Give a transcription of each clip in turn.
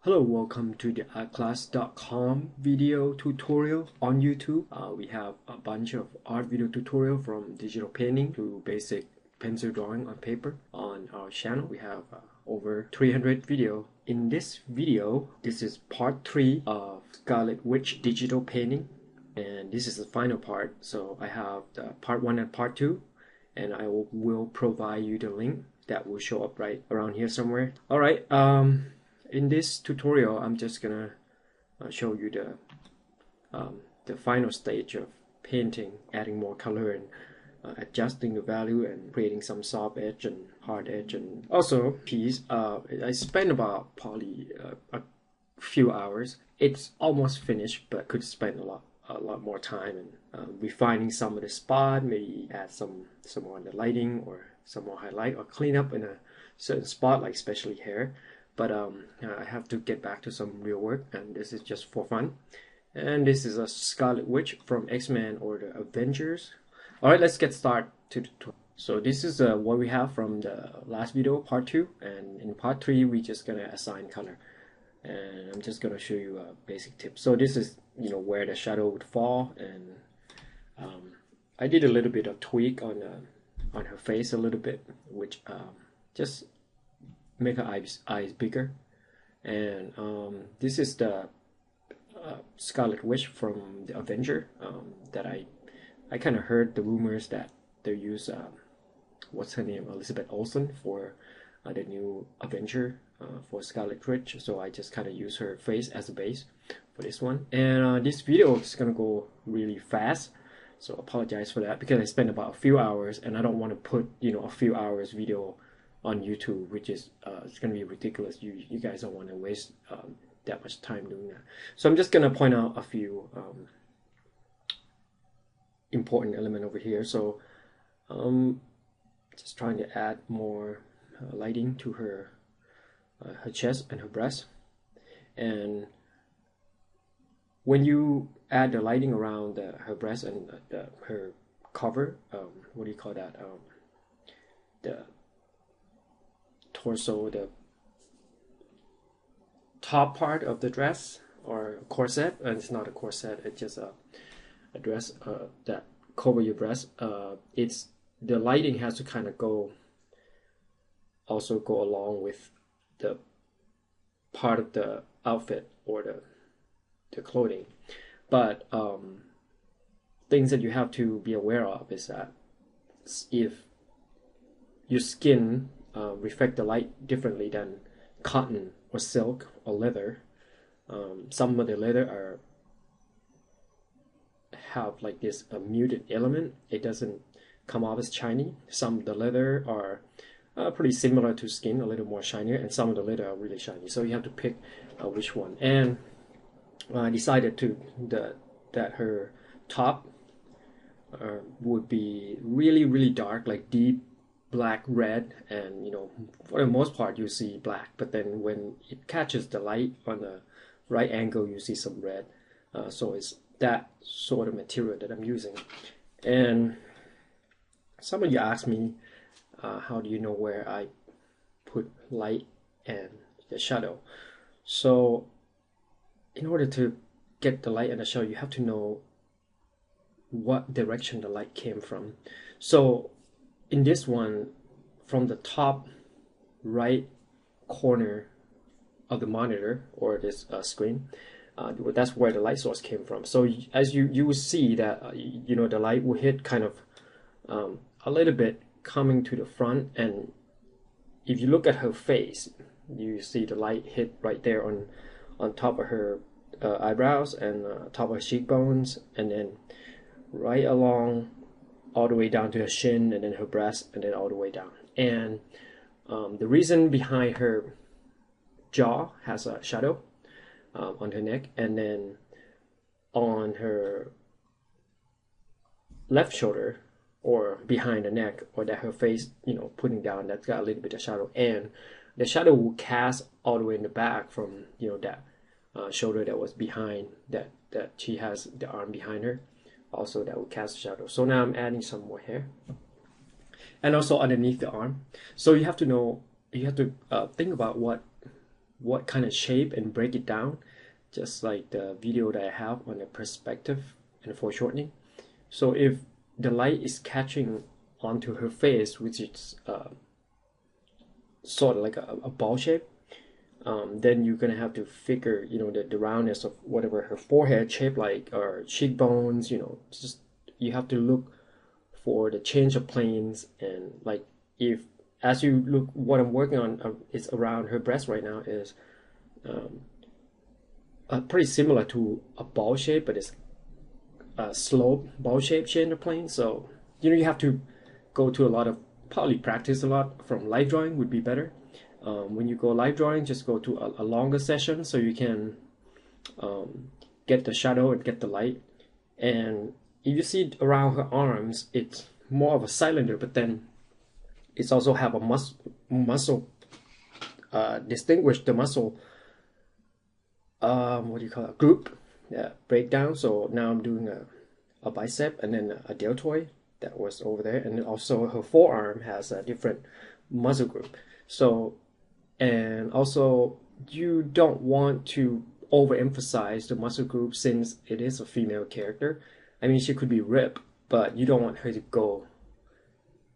Hello, welcome to the artclass.com video tutorial on YouTube. We have a bunch of art video tutorial from digital painting to basic pencil drawing on paper on our channel. We have over 300 video. In this video, this is part 3 of Scarlet Witch digital painting, and this is the final part. So I have the part 1 and part 2, and I will provide you the link that will show up right around here somewhere. Alright, in this tutorial, I'm just gonna show you the final stage of painting, adding more color and adjusting the value and creating some soft edge and hard edge. And also piece, I spent about probably a few hours. It's almost finished, but could spend a lot more time and refining some of the spot, maybe add some more on the lighting or some more highlight or clean up in a certain spot, like especially hair. But I have to get back to some real work, and this is just for fun. And this is a Scarlet Witch from X-Men or the Avengers. Alright, let's get started. So this is what we have from the last video, part 2. And in part 3, we're just going to assign color. And I'm just going to show you a basic tip. So this is, where the shadow would fall. And I did a little bit of tweak on her face a little bit, which just make her eyes bigger. And this is the Scarlet Witch from the Avenger that I kind of heard the rumors that they use what's her name, Elizabeth Olsen, for the new Avenger for Scarlet Witch. So I just kind of use her face as a base for this one. And this video is gonna go really fast, so apologize for that, because I spent about a few hours and I don't want to put a few hours video on YouTube, which is it's gonna be ridiculous. You guys don't want to waste that much time doing that. So I'm just gonna point out a few important element over here. So just trying to add more lighting to her chest and her breast. And when you add the lighting around her breast and her cover, what do you call that? The torso, the top part of the dress or corset, and it's not a corset, it's just a dress that cover your breast. It's the lighting has to kind of go along with the part of the outfit or the clothing. But things that you have to be aware of is that if your skin reflect the light differently than cotton or silk or leather. Some of the leather have like this muted element. It doesn't come off as shiny. Some of the leather are pretty similar to skin, a little more shinier, and some of the leather are really shiny. So you have to pick which one. And I decided that her top would be really dark, like deep black, red, and for the most part you see black, but then when it catches the light on the right angle you see some red. So it's that sort of material that I'm using. And some of you ask me, how do you know where I put light and the shadow? So in order to get the light and the shadow, you have to know what direction the light came from. So in this one, from the top right corner of the monitor or this screen, that's where the light source came from. So as you will see that the light will hit kind of a little bit coming to the front, and if you look at her face, you see the light hit right there on top of her eyebrows and top of her cheekbones, and then right along all the way down to her shin, and then her breast, and then all the way down. And the reason behind her jaw has a shadow on her neck, and then on her left shoulder or behind the neck, or that her face putting down, that's got a little bit of shadow. And the shadow will cast all the way in the back from that shoulder that was behind, that she has the arm behind her. Also that will cast a shadow. So now I'm adding some more hair, and also underneath the arm. So you have to know, you have to think about what what kind of shape and break it down, just like the video that I have on the perspective and foreshortening. So if the light is catching onto her face, which is sort of like a ball shape, then you're gonna have to figure, the roundness of whatever her forehead shape like, or cheekbones, just you have to look for the change of planes. And like, if as you look, what I'm working on is around her breast right now is pretty similar to a ball shape, but it's a slope ball shape change of plane. So you have to go to a lot of, probably practice a lot from live drawing would be better. When you go live drawing, just go to a longer session so you can get the shadow and get the light. And if you see around her arms, it's more of a cylinder, but then it's also have a muscle distinguish the muscle what do you call it, group breakdown. So now I'm doing a bicep and then a deltoid that was over there, and then also her forearm has a different muscle group. So, and also you don't want to overemphasize the muscle group since it is a female character. I mean, she could be ripped, but you don't want her to go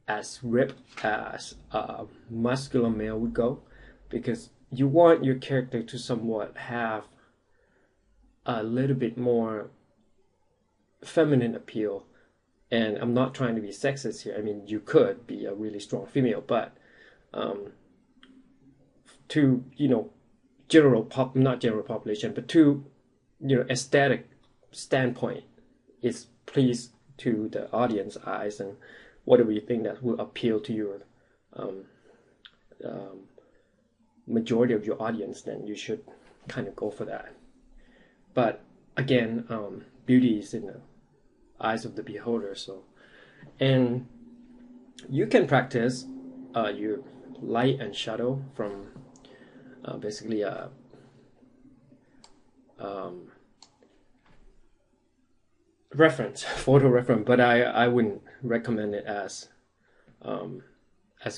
as ripped as a muscular male would go, because you want your character to somewhat have a little bit more feminine appeal. And I'm not trying to be sexist here. I mean, you could be a really strong female, but to not general population, but to aesthetic standpoint, it's pleased to the audience eyes, and whatever you think that will appeal to your majority of your audience, then you should kind of go for that. But again, beauty is in the eyes of the beholder. So, and you can practice your light and shadow from basically a reference, photo reference, but I wouldn't recommend it as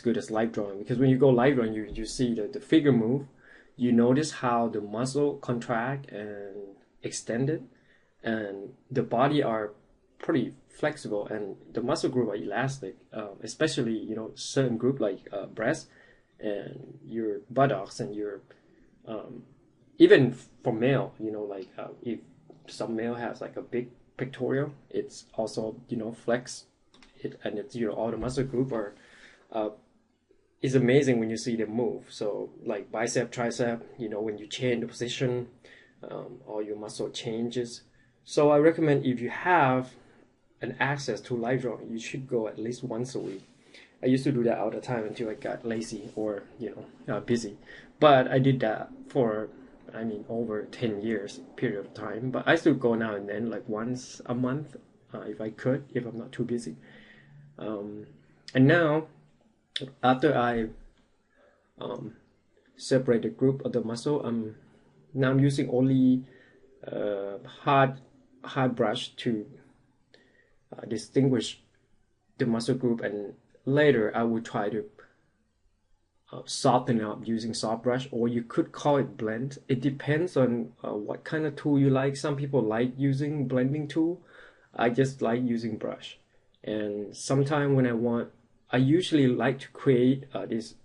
good as live drawing, because when you go live drawing, you see the figure move, you notice how the muscle contract and extended, and the body are pretty flexible, and the muscle group are elastic, especially certain group like breast and your buttocks and your even for male, like if some male has like a big pectoral, it's also flex it, and it's all the muscle group are is amazing when you see them move. So like bicep, tricep, when you change the position, all your muscle changes. So I recommend, if you have an access to live drawing, you should go at least once a week. I used to do that all the time until I got lazy or busy, but I did that for over 10 years period of time. But I still go now and then, like once a month, if I could, if I'm not too busy. And now, after I separate the group of the muscle, I'm using only hard brush to distinguish the muscle group, and later I will try to soften up using soft brush, or you could call it blend. It depends on what kind of tool you like. Some people like using blending tool. I just like using brush. And sometime when I usually like to create this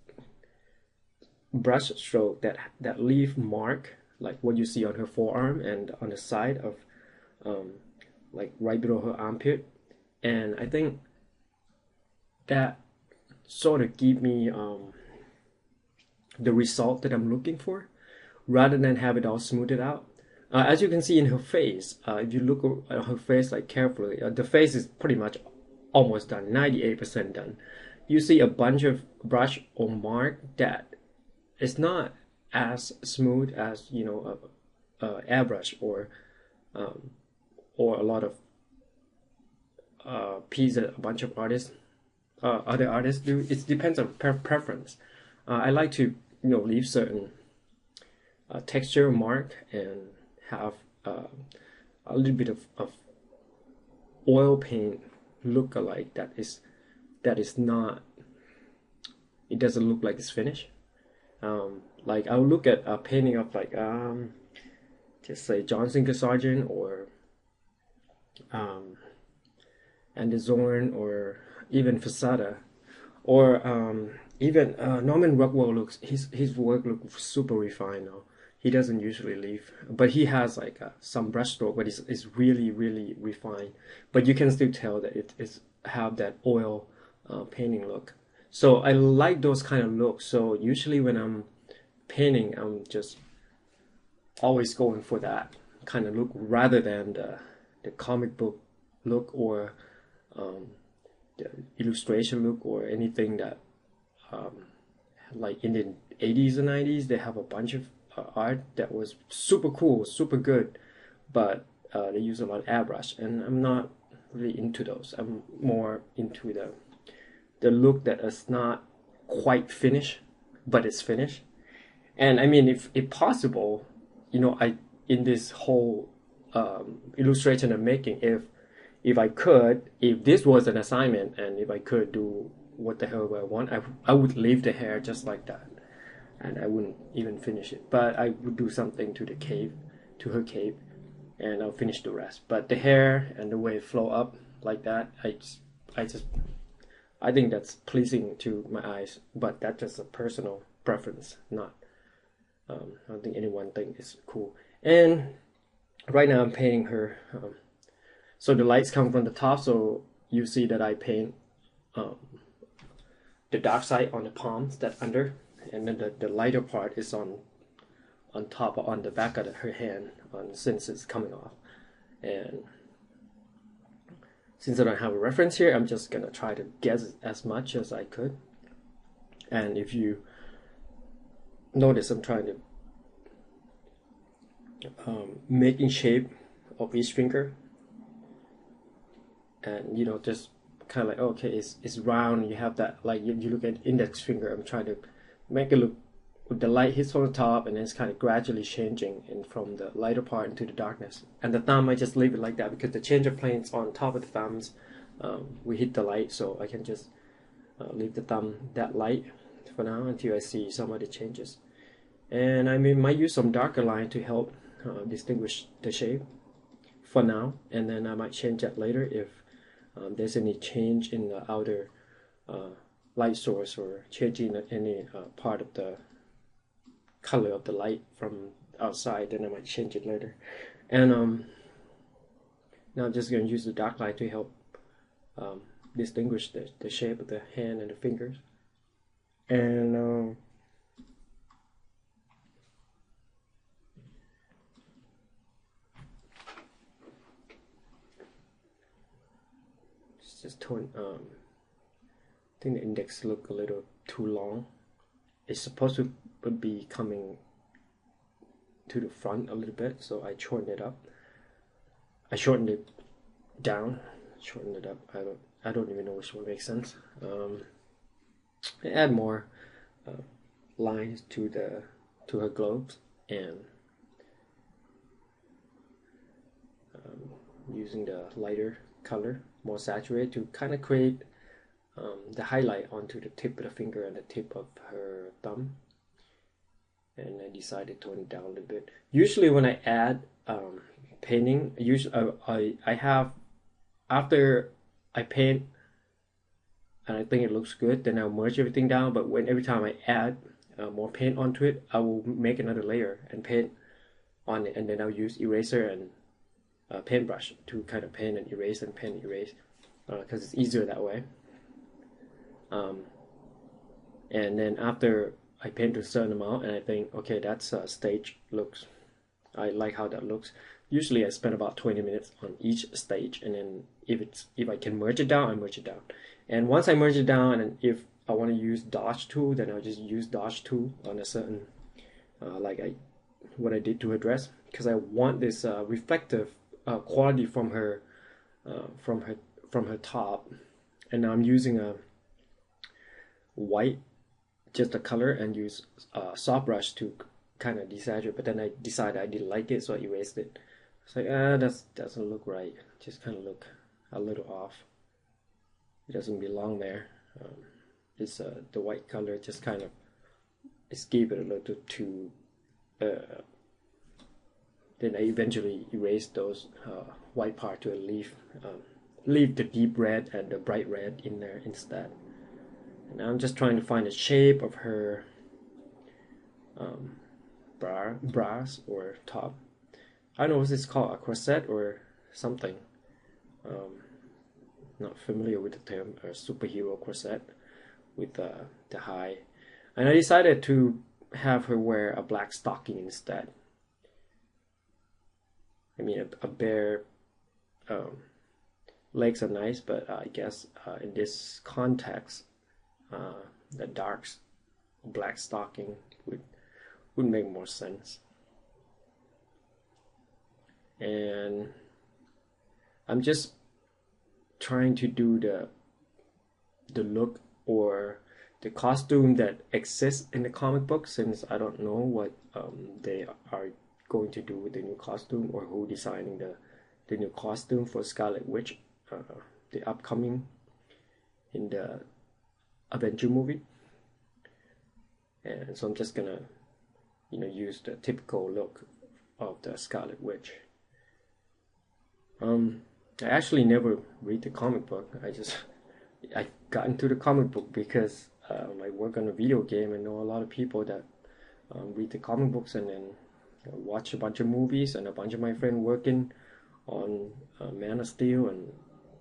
brush stroke that leave mark, like what you see on her forearm and on the side of like right below her armpit. And I think that sort of give me the result that I'm looking for, rather than have it all smoothed out. As you can see in her face, if you look at her face like carefully, the face is pretty much almost done, 98% done. You see a bunch of brush or mark that is not as smooth as a airbrush or a lot of piece that a bunch of artists, other artists do. It depends on preference. I like to leave certain texture mark and have a little bit of oil paint look alike that is not, it doesn't look like it's finished. like I'll look at a painting of like just say John Singer Sargent or and the Zorn, or even Facada, or even Norman Rockwell looks his work looks super refined now. He doesn't usually leave, but he has like some brushstroke, but it's really refined. But you can still tell that it is have that oil painting look. So I like those kind of looks. So usually when I'm painting, I'm just always going for that kind of look rather than the comic book look, or the illustration look, or anything that like in the 80s and 90s they have a bunch of art that was super cool, super good, but they use a lot of airbrush, and I'm not really into those. I'm more into the look that is not quite finished, but it's finished. And I mean, if possible, you know, I in this whole illustration I'm making, if I could, if this was an assignment, and if I could do what the hell I want, I would leave the hair just like that, and I wouldn't even finish it. But I would do something to the cape, to her cape, and I'll finish the rest. But the hair and the way it flow up like that, I think that's pleasing to my eyes. But that's just a personal preference, not. I don't think anyone think it's cool. And right now I'm painting her. So the lights come from the top, so you see that I paint the dark side on the palms, that under, and then the lighter part is on top, or on the back of her hand, since it's coming off. And since I don't have a reference here, I'm just gonna try to guess as much as I could. And if you notice, I'm trying to making shape of each finger, and you know, just kind of like, okay, it's round. You have that, like you look at index finger. I'm trying to make it look, the light hits on the top, and then it's kind of gradually changing in from the lighter part into the darkness. And the thumb, I just leave it like that because the changer plane's on top of the thumbs. We hit the light, so I can just leave the thumb that light for now until I see some of the changes. And I might use some darker line to help distinguish the shape for now, and then I might change that later if there's any change in the outer light source, or changing any part of the color of the light from outside, then I might change it later. And now I'm just going to use the dark light to help distinguish the shape of the hand and the fingers. And just tone. I think the index look a little too long. It's supposed to be coming to the front a little bit, so I shortened it up. I shortened it down, shortened it up. I don't even know which one makes sense. Add more lines to her globes, and using the lighter color, more saturated, to kind of create the highlight onto the tip of the finger and the tip of her thumb. And I decided to tone it down a little bit. Usually when I add painting, usually I have, after I paint and I think it looks good, then I'll merge everything down. But every time I add more paint onto it, I will make another layer and paint on it, and then I'll use eraser and paintbrush to kind of paint and erase and paint and erase, because it's easier that way. And then after I paint to a certain amount, and I think, okay, that's stage looks, I like how that looks. Usually I spend about 20 minutes on each stage, and then if I can merge it down, I merge it down. And once I merge it down, and if I want to use dodge tool, then I'll just use dodge tool on a certain, what I did to her dress, because I want this reflective quality from her top. And now I'm using a white, just a color, and use soft brush to kind of desaturate. But then I decided I didn't like it, so I erased it. It's like, that doesn't look right. Just kind of look a little off. It doesn't belong there. It's the white color just kind of skip it a little too. Then I eventually erase those white part to leave the deep red and the bright red in there instead. And I'm just trying to find the shape of her bras or top. I don't know what it's called, a corset or something. Not familiar with the term, a superhero corset with the high. And I decided to have her wear a black stocking instead. I mean, a bare legs are nice, but I guess in this context, the dark black stocking would make more sense. And I'm just trying to do the look or the costume that exists in the comic book, since I don't know what they are going to do with the new costume, or who designing the new costume for Scarlet Witch, the upcoming in the Avenger movie. And so I'm just gonna use the typical look of the Scarlet Witch. I actually never read the comic book. I got into the comic book because I work on a video game and know a lot of people that read the comic books and then watch a bunch of movies, and a bunch of my friends working on Man of Steel and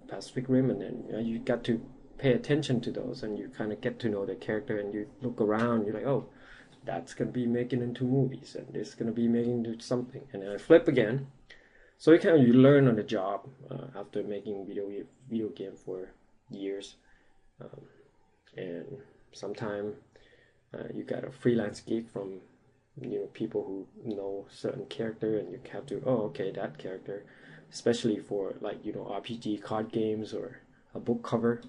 Pacific Rim, and then you got to pay attention to those, and you kind of get to know the character, and you look around, you're like, oh, that's gonna be making into movies, and this is gonna be making into something, and then I flip again. So you learn on the job after making video game for years, and sometime you got a freelance gig from people who know certain character, and you have to, oh, okay, that character, especially for like RPG card games or a book cover.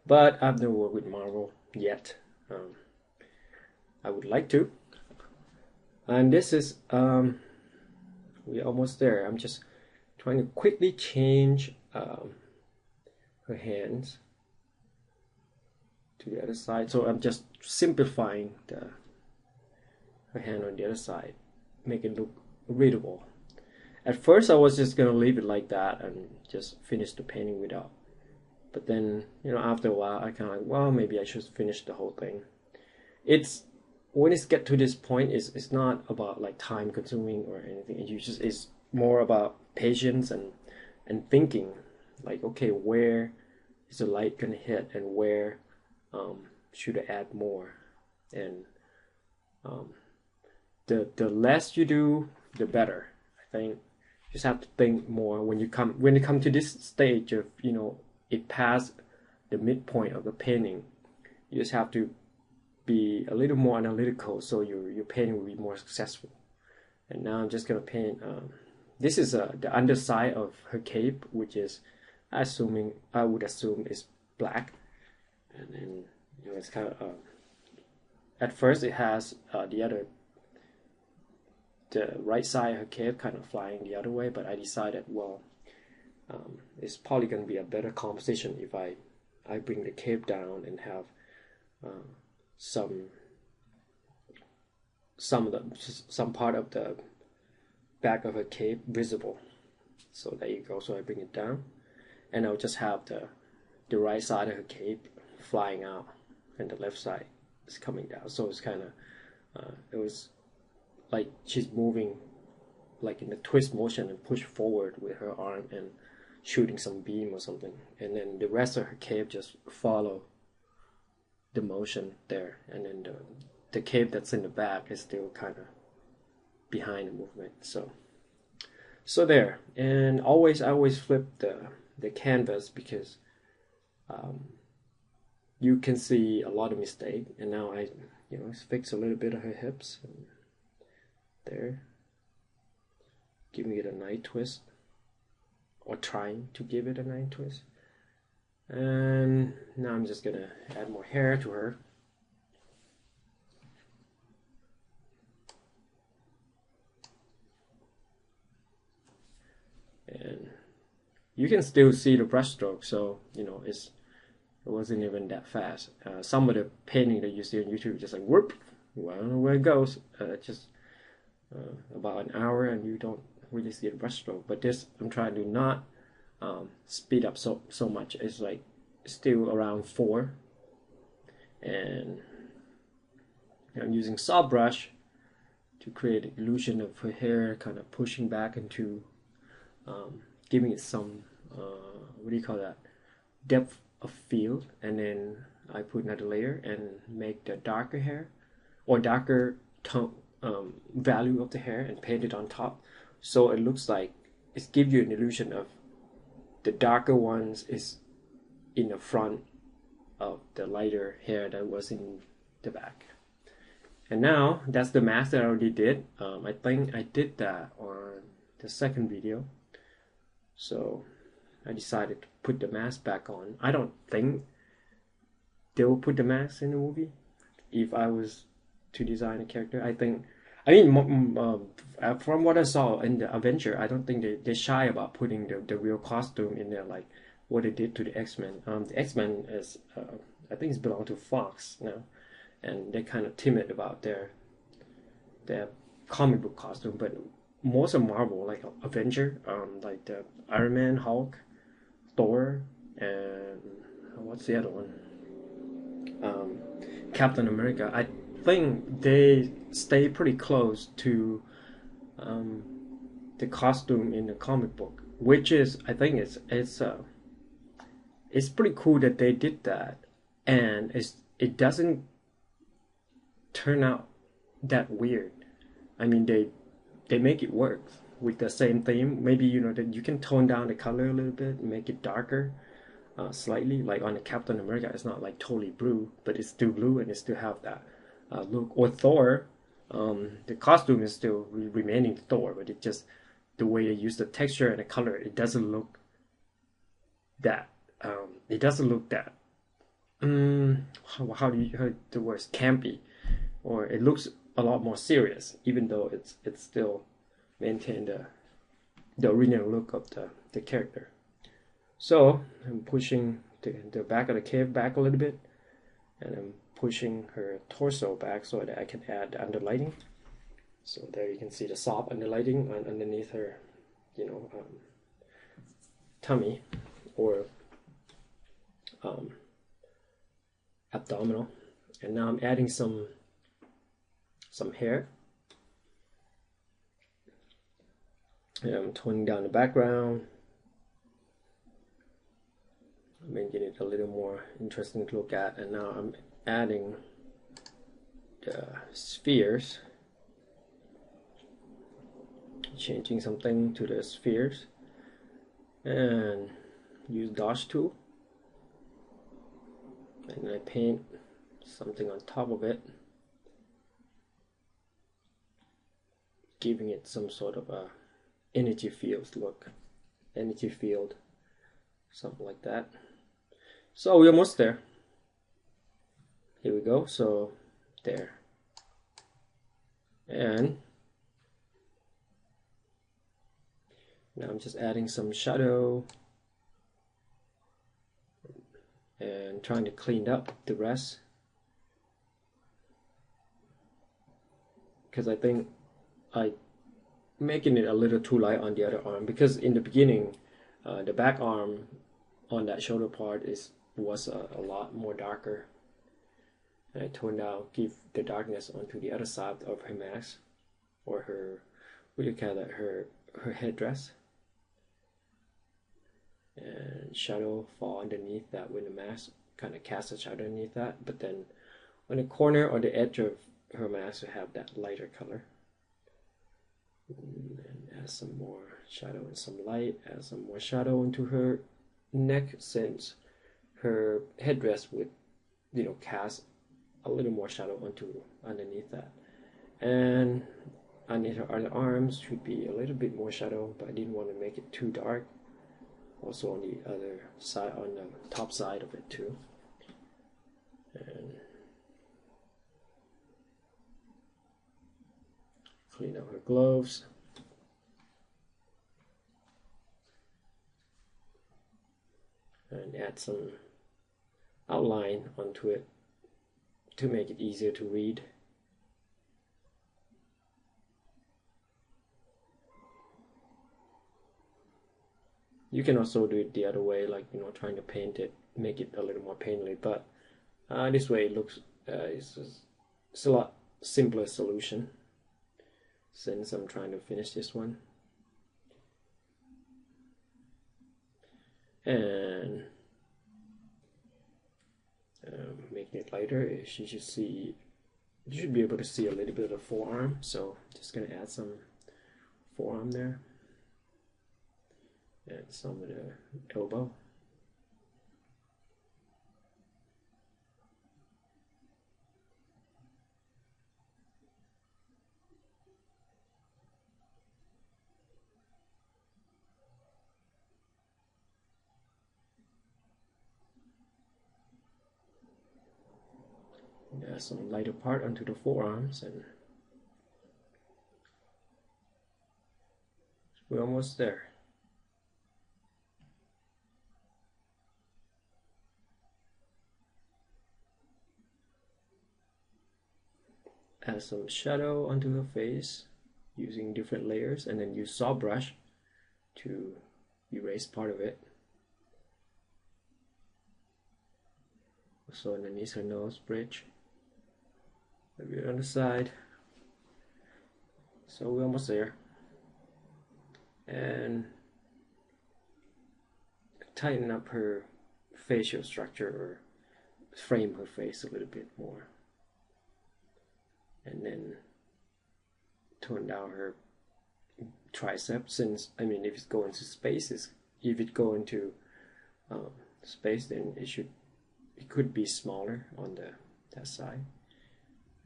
But I've never worked with Marvel yet. I would like to. And this is we're almost there. I'm just trying to quickly change her hands to the other side. So I'm just simplifying her hand on the other side, make it look readable. At first I was just gonna leave it like that and just finish the painting without. But then, after a while I kind of like, well, maybe I should finish the whole thing. When it's get to this point, it's not about like time consuming or anything. It's more about patience and thinking, like, okay, where is the light gonna hit, and where should I add more? And the less you do, the better. I think you just have to think more when you come to this stage of it passed the midpoint of the painting. You just have to be a little more analytical, so your painting will be more successful. And now I'm just gonna paint. This is the underside of her cape, which is I would assume is black, and then it's kind of at first it has the right side of her cape kind of flying the other way, but I decided, well, it's probably going to be a better composition if I bring the cape down and have some part of the back of her cape visible. So there you go. So I bring it down, and I'll just have the right side of her cape flying out, and the left side is coming down. So it's kind of it was like she's moving like in a twist motion and push forward with her arm and shooting some beam or something, and then the rest of her cape just follow the motion there, and then the cape that's in the back is still kind of behind the movement. So there. And I always flip the canvas because you can see a lot of mistake. And now I fix a little bit of her hips and there, giving it a nice twist, or trying to give it a nice twist. And now I'm just gonna add more hair to her. And you can still see the brush stroke, so it's It wasn't even that fast. Some of the painting that you see on YouTube just like whoop, well, I don't know where it goes. Just about an hour and you don't really see the brush stroke. But this, I'm trying to not speed up so much. It's like still around 4, and I'm using soft brush to create an illusion of her hair kind of pushing back into giving it some what do you call that, depth of field. And then I put another layer and make the darker hair or darker tone value of the hair and paint it on top, so it looks like it gives you an illusion of the darker ones is in the front of the lighter hair that was in the back. And now that's the mask that I already did. I think I did that on the second video, so I decided to put the mask back on. I don't think they will put the mask in the movie if I was to design a character. I mean, from what I saw in the Avenger, I don't think they're shy about putting the real costume in there, like what they did to the X-Men. The X-Men is, I think it's belong to Fox now, and they're kind of timid about their comic book costume. But most of Marvel, like Avenger, like the Iron Man, Hulk, Thor, and what's the other one? Captain America. I think they stay pretty close to the costume in the comic book, which is, I think it's pretty cool that they did that, and it doesn't turn out that weird. I mean, they make it work with the same theme. Maybe that you can tone down the color a little bit, make it darker slightly. Like on the Captain America, it's not like totally blue, but it's still blue and it still have that look. Or Thor, the costume is still remaining Thor, but it just, the way they use the texture and the color, it doesn't look that how do you heard the words campy, or it looks a lot more serious, even though it's still maintain the original look of the character. So I'm pushing the back of the cave back a little bit, and I'm pushing her torso back so that I can add the underlighting. So there you can see the soft underlighting underneath her, tummy or abdominal. And now I'm adding some hair. And I'm toning down the background, making it a little more interesting to look at. And now I'm adding the spheres, changing something to the spheres, and use dodge tool, and I paint something on top of it, giving it some sort of a energy field look, something like that. So we're almost there. Here we go. So there, and now I'm just adding some shadow and trying to clean up the rest, because I think I making it a little too light on the other arm, because in the beginning the back arm on that shoulder part was a lot more darker, and I toned down, give the darkness onto the other side of her mask, or her, what do you call that, her headdress, and shadow fall underneath that with the mask, kind of cast a shadow underneath that, but then on the corner or the edge of her mask to have that lighter color. And add some more shadow and some light, add some more shadow into her neck, since her headdress would cast a little more shadow underneath that. And underneath her other arms should be a little bit more shadow, but I didn't want to make it too dark. Also on the other side, on the top side of it too. And clean up her gloves. And add some outline onto it to make it easier to read. You can also do it the other way, like, you know, trying to paint it, make it a little more painterly, but this way it looks, it's a lot simpler solution since I'm trying to finish this one. And making it lighter, you should be able to see a little bit of the forearm, so just gonna add some forearm there and some of the elbow. Add some lighter part onto the forearms, and we're almost there. Add some shadow onto her face using different layers, and then use saw brush to erase part of it. Also underneath her nose bridge, a bit on the side. So we're almost there. And tighten up her facial structure, or frame her face a little bit more. And then tone down her triceps, since, I mean, if it's going to spaces, if it go into space, then it could be smaller on that side.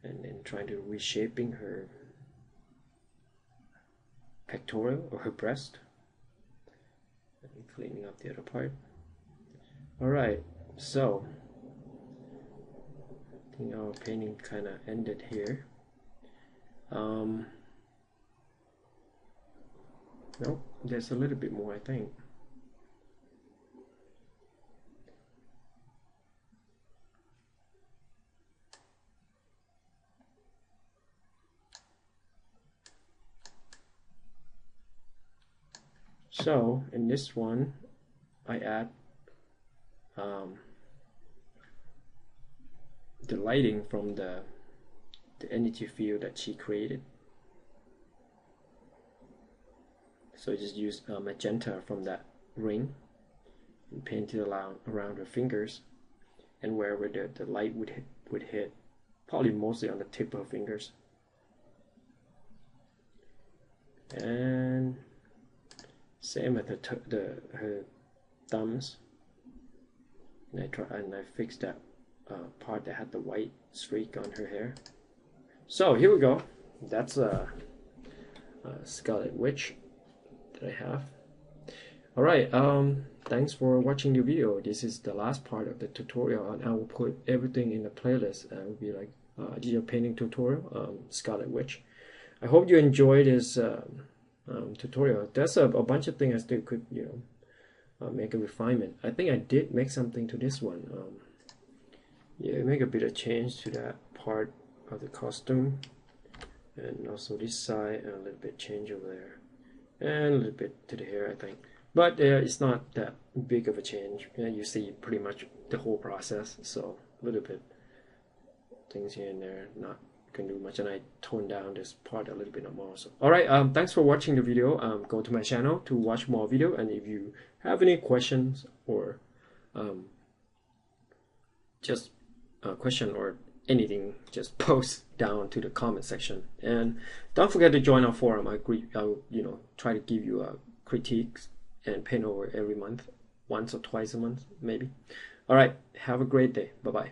And then trying to reshaping her pectoral or her breast, and cleaning up the other part. Alright, so I think our painting kind of ended here. Nope, there's a little bit more, I think. So in this one, I add the lighting from the energy field that she created. So I just use magenta from that ring and paint it around her fingers, and wherever the light would hit, probably mostly on the tip of her fingers. And same with her thumbs. And I fixed that part that had the white streak on her hair. So here we go. That's a Scarlet Witch that I have. Alright, thanks for watching the video. This is the last part of the tutorial, and I will put everything in the playlist. It will be like digital painting tutorial, Scarlet Witch. I hope you enjoyed this tutorial. There's a bunch of things I still could, you know, make a refinement. I think I did make something to this one. Yeah, make a bit of change to that part of the costume, and also this side, and a little bit change over there, and a little bit to the hair, I think. But it's not that big of a change. You see pretty much the whole process, so a little bit things here and there, not can do much, and I tone down this part a little bit more. So alright, thanks for watching the video. Go to my channel to watch more video, and if you have any questions or just a question or anything, just post down to the comment section, and don't forget to join our forum. I'll you know, try to give you critiques and paint over every month, once or twice a month maybe. Alright, have a great day. Bye bye.